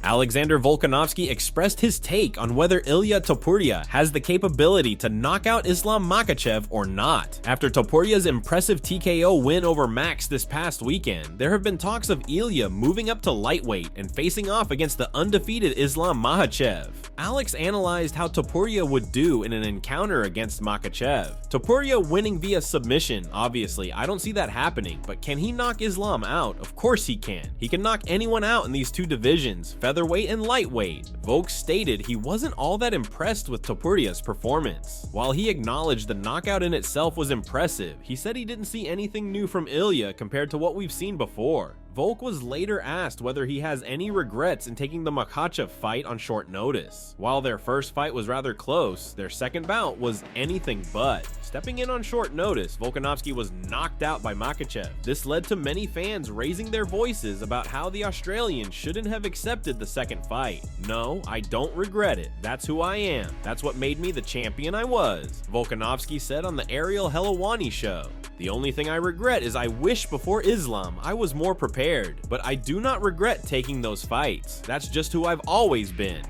Alexander Volkanovski expressed his take on whether Ilia Topuria has the capability to knock out Islam Makhachev or not. After Topuria's impressive TKO win over Max this past weekend, there have been talks of Ilia moving up to lightweight and facing off against the undefeated Islam Makhachev. Alex analyzed how Topuria would do in an encounter against Makhachev. Topuria winning via submission, obviously, I don't see that happening, but can he knock Islam out? Of course he can. He can knock anyone out in these two divisions, featherweight and lightweight. Volk stated he wasn't all that impressed with Topuria's performance. While he acknowledged the knockout in itself was impressive, he said he didn't see anything new from Ilia compared to what we've seen before. Volk was later asked whether he has any regrets in taking the Makhachev fight on short notice. While their first fight was rather close, their second bout was anything but. Stepping in on short notice, Volkanovski was knocked out by Makhachev. This led to many fans raising their voices about how the Australian shouldn't have accepted the second fight. "No, I don't regret it. That's who I am. That's what made me the champion I was," Volkanovski said on the Ariel Helwani show. "The only thing I regret is I wish before Islam I was more prepared, but I do not regret taking those fights. That's just who I've always been."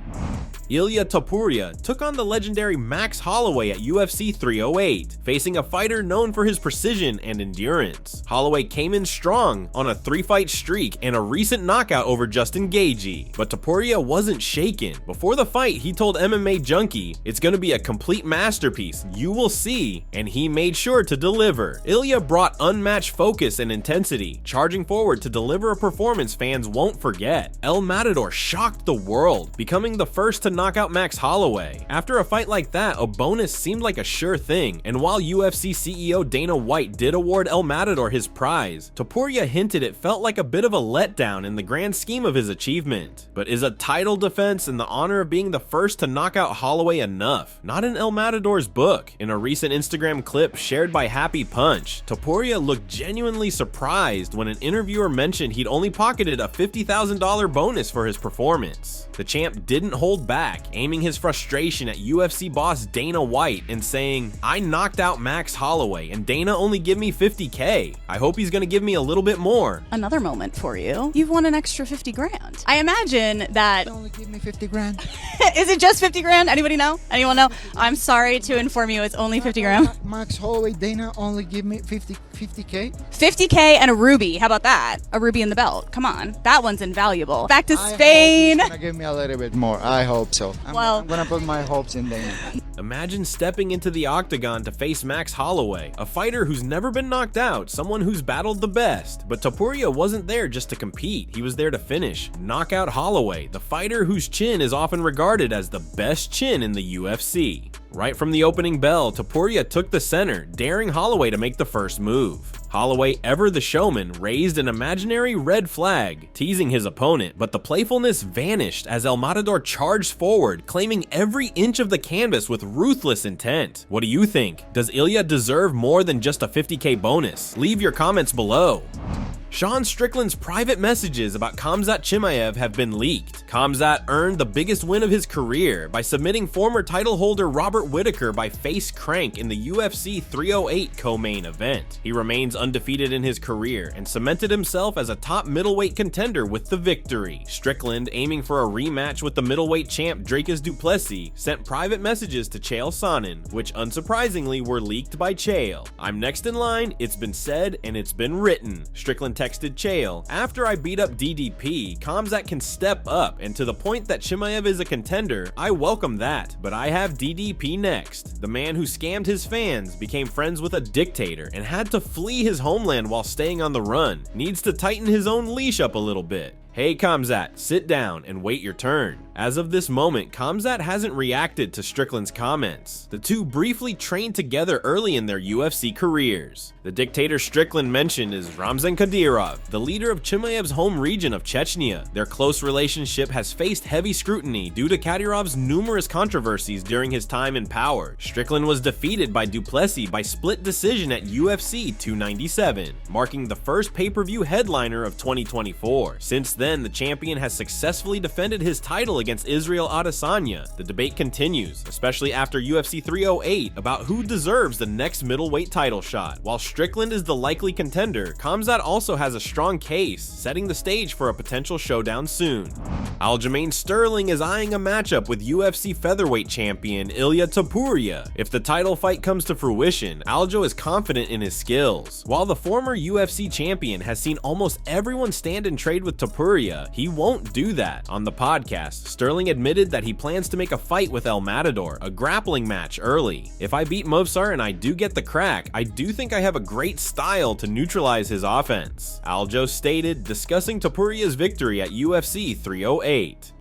Ilia Topuria took on the legendary Max Holloway at UFC 308, facing a fighter known for his precision and endurance. Holloway came in strong on a 3-fight streak and a recent knockout over Justin Gaethje, but Topuria wasn't shaken. Before the fight, he told MMA Junkie, "It's gonna be a complete masterpiece, you will see," and he made sure to deliver. Ilia brought unmatched focus and intensity, charging forward to deliver a performance fans won't forget. El Matador shocked the world, becoming the first to knock out Max Holloway. After a fight like that, a bonus seemed like a sure thing, and while UFC CEO Dana White did award El Matador his prize, Topuria hinted it felt like a bit of a letdown in the grand scheme of his achievement. But is a title defense and the honor of being the first to knock out Holloway enough? Not in El Matador's book. In a recent Instagram clip shared by Happy Punch, Topuria looked genuinely surprised when an interviewer mentioned he'd only pocketed a $50,000 bonus for his performance. The champ didn't hold back, aiming his frustration at UFC boss Dana White and saying, "I knocked out Max Holloway and Dana only give me $50K. I hope he's gonna give me a little bit more." Another moment for you. You've won an extra 50 grand. I imagine that... They only give me 50 grand. Is it just 50 grand? Anybody know? Anyone know? I'm sorry to inform you, it's only 50 grand. Max Holloway, Dana only give me 50K. 50K and a ruby. How about that? A ruby in the belt. Come on. That one's invaluable. Back to Spain. He's gonna give me a little bit more. I hope so. I'm gonna put my hopes in Dana. Imagine stepping into the octagon to face Max Holloway, a fighter who's never been knocked out, someone who's battled the best. But Topuria wasn't there just to compete, he was there to finish. Knock out Holloway, the fighter whose chin is often regarded as the best chin in the UFC. Right from the opening bell, Topuria took the center, daring Holloway to make the first move. Holloway, ever the showman, raised an imaginary red flag, teasing his opponent, but the playfulness vanished as El Matador charged forward, claiming every inch of the canvas with ruthless intent. What do you think? Does Ilia deserve more than just a 50K bonus? Leave your comments below. Sean Strickland's private messages about Khamzat Chimaev have been leaked. Khamzat earned the biggest win of his career by submitting former title holder Robert Whittaker by face crank in the UFC 308 co-main event. He remains undefeated in his career and cemented himself as a top middleweight contender with the victory. Strickland, aiming for a rematch with the middleweight champ Dricus du Plessis, sent private messages to Chael Sonnen, which unsurprisingly were leaked by Chael. "I'm next in line, it's been said and it's been written," Strickland texted Chael. "After I beat up DDP, Khamzat can step up, and to the point that Chimaev is a contender, I welcome that, but I have DDP next. The man who scammed his fans, became friends with a dictator, and had to flee his homeland while staying on the run, needs to tighten his own leash up a little bit. Hey Khamzat, sit down and wait your turn." As of this moment, Khamzat hasn't reacted to Strickland's comments. The two briefly trained together early in their UFC careers. The dictator Strickland mentioned is Ramzan Kadyrov, the leader of Chimaev's home region of Chechnya. Their close relationship has faced heavy scrutiny due to Kadyrov's numerous controversies during his time in power. Strickland was defeated by du Plessis by split decision at UFC 297, marking the first pay-per-view headliner of 2024. Since then, the champion has successfully defended his title against Israel Adesanya. The debate continues, especially after UFC 308, about who deserves the next middleweight title shot. While Strickland is the likely contender, Khamzat also has a strong case, setting the stage for a potential showdown soon. Aljamain Sterling is eyeing a matchup with UFC featherweight champion Ilia Topuria. If the title fight comes to fruition, Aljo is confident in his skills. While the former UFC champion has seen almost everyone stand and trade with Topuria, he won't do that. On the podcast, Sterling admitted that he plans to make a fight with El Matador, a grappling match, early. If I beat Movsar and I do get the crack, I do think I have a great style to neutralize his offense, Aljo stated, discussing Topuria's victory at UFC 308.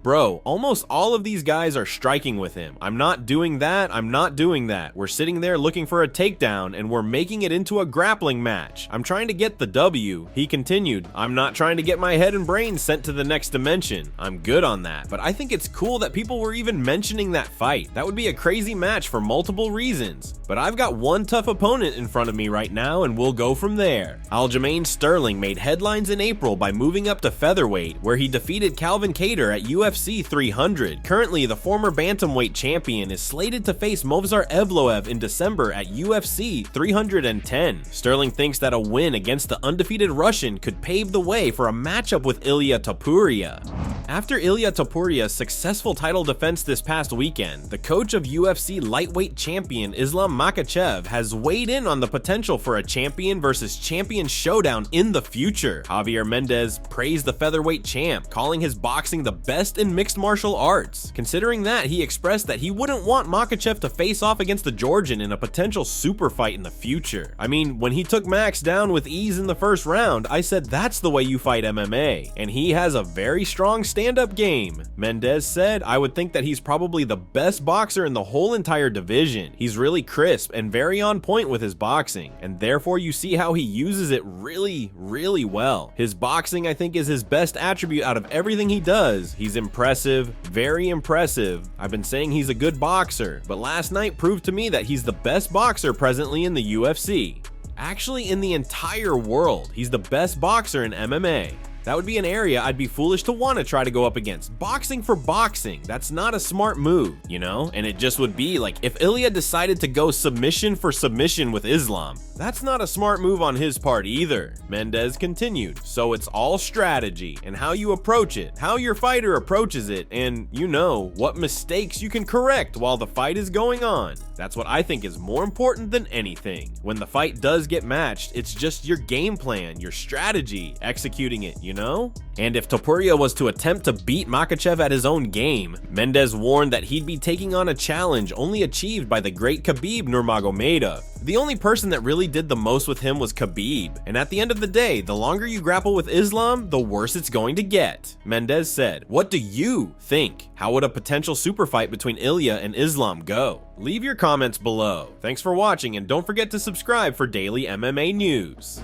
Bro, almost all of these guys are striking with him. I'm not doing that, I'm not doing that. We're sitting there looking for a takedown and we're making it into a grappling match. I'm trying to get the W. He continued, I'm not trying to get my head and brain sent to the next dimension. I'm good on that. But I think it's cool that people were even mentioning that fight. That would be a crazy match for multiple reasons. But I've got one tough opponent in front of me right now and we'll go from there. Aljamain Sterling made headlines in April by moving up to featherweight, where he defeated Calvin Kattar at UFC 300. Currently, the former bantamweight champion is slated to face Movsar Evloev in December at UFC 310. Sterling thinks that a win against the undefeated Russian could pave the way for a matchup with Ilia Topuria. After Ilia Topuria's successful title defense this past weekend, the coach of UFC lightweight champion Islam Makhachev has weighed in on the potential for a champion versus champion showdown in the future. Javier Mendez praised the featherweight champ, calling his boxing the best in mixed martial arts. Considering that, he expressed that he wouldn't want Makhachev to face off against the Georgian in a potential super fight in the future. I mean, when he took Max down with ease in the first round, I said that's the way you fight MMA, and he has a very strong stand-up game. Mendez said, I would think that he's probably the best boxer in the whole entire division. He's really crisp and very on point with his boxing, and therefore you see how he uses it really well. His boxing, I think, is his best attribute out of everything he does. He's impressive, very impressive. I've been saying he's a good boxer, but last night proved to me that he's the best boxer presently in the UFC. Actually, in the entire world, he's the best boxer in MMA. That would be an area I'd be foolish to want to try to go up against. Boxing for boxing, that's not a smart move, you know? And it just would be like, if Ilia decided to go submission for submission with Islam, that's not a smart move on his part either. Mendez continued, so it's all strategy and how you approach it, how your fighter approaches it, and you know, what mistakes you can correct while the fight is going on. That's what I think is more important than anything. When the fight does get matched, it's just your game plan, your strategy, executing it, you know? And if Topuria was to attempt to beat Makhachev at his own game, Mendez warned that he'd be taking on a challenge only achieved by the great Khabib Nurmagomedov. The only person that really did the most with him was Khabib, and at the end of the day, the longer you grapple with Islam, the worse it's going to get. Mendez said, what do you think? How would a potential super fight between Ilia and Islam go? Leave your comments below. Thanks for watching, and don't forget to subscribe for daily MMA news.